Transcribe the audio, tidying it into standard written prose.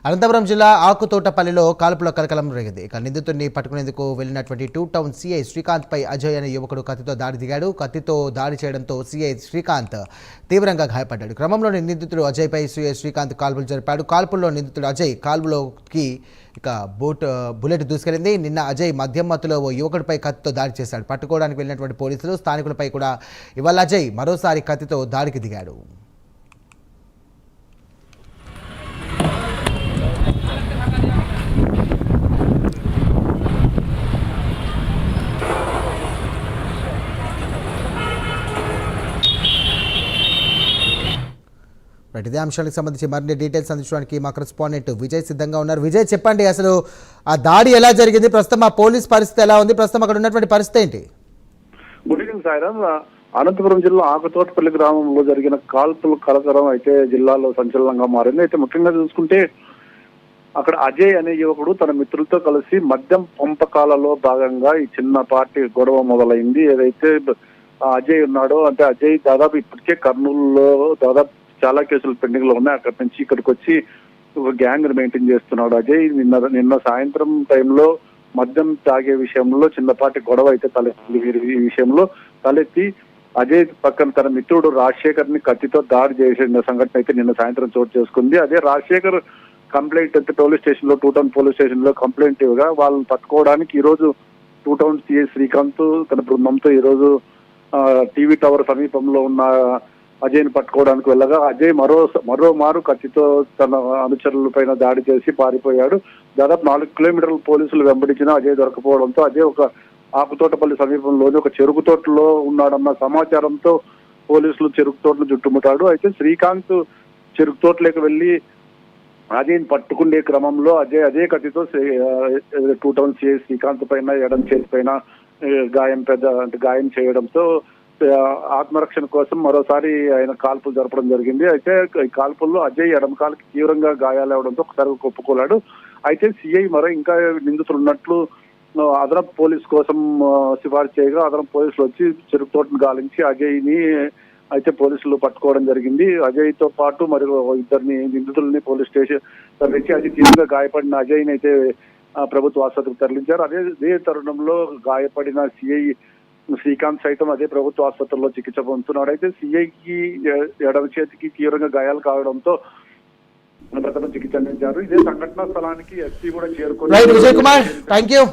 అనంతపురం జిల్లా ఆకుతోటపల్లిలో కాల్పుల కలకలం రేగింది. ఇక నిందితుడిని పట్టుకునేందుకు వెళ్లినటువంటి 2 టౌన్ సీఐ శ్రీకాంత్ పై అజయ్ అనే యువకుడు కత్తితో దాడి దిగాడు. కత్తితో దాడి చేయడంతో సీఐ శ్రీకాంత్ తీవ్రంగా గాయపడ్డాడు. క్రమంలోని నిందితుడు అజయ్ పై సీఐ శ్రీకాంత్ కాల్పులు జరిపాడు. కాల్పుల్లో నిందితుడు అజయ్ కాల్పులోకి బుల్లెట్ దూసుకెళ్లింది. నిన్న అజయ్ మద్యం మత్తులో ఓ యువకుడిపై కత్తితో దాడి చేశాడు. పట్టుకోవడానికి వెళ్లినటువంటి పోలీసులు స్థానికులపై కూడా ఇవాళ అజయ్ మరోసారి కత్తితో దాడికి దిగాడు. ఇదే అంశానికి సంబంధించి మరిన్ని డీటెయిల్స్ అందించడానికి మా కరెస్పాండెంట్ విజయ్ సిద్ధంగా ఉన్నారు. విజయ్, చెప్పండి, అసలు ఆ దాడి ఎలా జరిగింది, ప్రస్తుతం ఆ పోలీస్ పరిస్థితి ఎలా ఉంది, ప్రస్తుతం అక్కడ ఉన్నటువంటి పరిస్థితి ఏంటి? Good evening Sairam. అనంతపురం జిల్లా ఆకుతోటపల్లి గ్రామంలో జరిగిన కాల్పుల కలకలం అయితే జిల్లాలో సంచలనంగా మారింది. అయితే ముఖ్యంగా చూసుకుంటే అక్కడ అజయ్ అనే యువకుడు తన మిత్రులతో కలిసి మద్యం పంపకాలలో భాగంగా ఈ చిన్నపాటి గొడవ మొదలైంది. ఏదైతే అజయ్ ఉన్నాడో, అంటే అజయ్ దాదాపు ఇప్పటికే కర్నూలులో దాదాపు చాలా కేసులు పెండింగ్ లో ఉన్నాయి. అక్కడి నుంచి ఇక్కడికి వచ్చి ఒక గ్యాంగ్ మెయింటైన్ చేస్తున్నాడు అజయ్. నిన్న సాయంత్రం టైంలో మద్యం తాగే విషయంలో చిన్నపాటి గొడవ అయితే తలెత్తింది. ఈ విషయంలో తలెత్తి అజయ్ పక్కన తన మిత్రుడు రాజశేఖర్ ని కత్తితో దాడి చేసిన సంఘటన అయితే నిన్న సాయంత్రం చోటు చేసుకుంది. అదే రాజశేఖర్ కంప్లైంట్ అయితే పోలీస్ స్టేషన్ లో, 2 టౌన్ పోలీస్ స్టేషన్ లో కంప్లైంట్ ఇవ్వగా వాళ్ళని పట్టుకోవడానికి ఈ రోజు 2 టౌన్ సిఐ శ్రీకాంత్ తన బృందంతో ఈ రోజు టీవీ టవర్ సమీపంలో ఉన్న అజయ్ ని పట్టుకోవడానికి వెళ్ళగా అజయ్ మరోమారు కత్తితో తన అనుచరుల పైన దాడి చేసి పారిపోయాడు. దాదాపు 4 కిలోమీటర్ల పోలీసులు వెంబడించిన అజయ్ దొరకపోవడంతో అజయ్ ఒక ఆకుతోటపల్లి సమీపంలోని ఒక చెరుకు తోటలో ఉన్నాడన్న సమాచారంతో పోలీసులు చెరుకు తోటను చుట్టుముట్టాడు. అయితే శ్రీకాంత్ చెరుకు తోటలోకి వెళ్లి అజయ్ని పట్టుకునే క్రమంలో అదే కత్తితో 2 టౌన్ సిఐ శ్రీకాంత్ పైన ఎడం చేతి పైన గాయం చేయడంతో ఆత్మరక్షణ కోసం మరోసారి ఆయన కాల్పులు జరపడం జరిగింది. అయితే ఈ కాల్పుల్లో అజయ్ ఎడమ కాలుకి తీవ్రంగా గాయాలవడంతో ఒకసారి ఒప్పుకోలాడు. అయితే సిఐ ఇంకా నిందితులు ఉన్నట్లు అదనపు పోలీస్ కోసం సిఫార్సు చేయగా అదనపు పోలీసులు వచ్చి చెరుకు తోటను గాలించి అజయ్ ని అయితే పోలీసులు పట్టుకోవడం జరిగింది. అజయ్ తో పాటు మరి 2 నిందితుల్ని పోలీస్ స్టేషన్ తరలించి అజయ్ తీవ్రంగా గాయపడిన అజయ్ ని అయితే ప్రభుత్వ ఆసుపత్రికి తరలించారు. అదే తరుణంలో గాయపడిన సిఐ శ్రీకాంత్ సైతం అదే ప్రభుత్వ ఆసుపత్రిలో చికిత్స పొందుతున్నాడు. అయితే సిఐకి ఎడమ చేతికి తీవ్రంగా గాయాలు కావడంతో చికిత్స అందించారు. ఇదే సంఘటనా స్థలానికి ఎస్పీ కూడా చేరుకుని విజయ్ కుమార్, థ్యాంక్ యూ.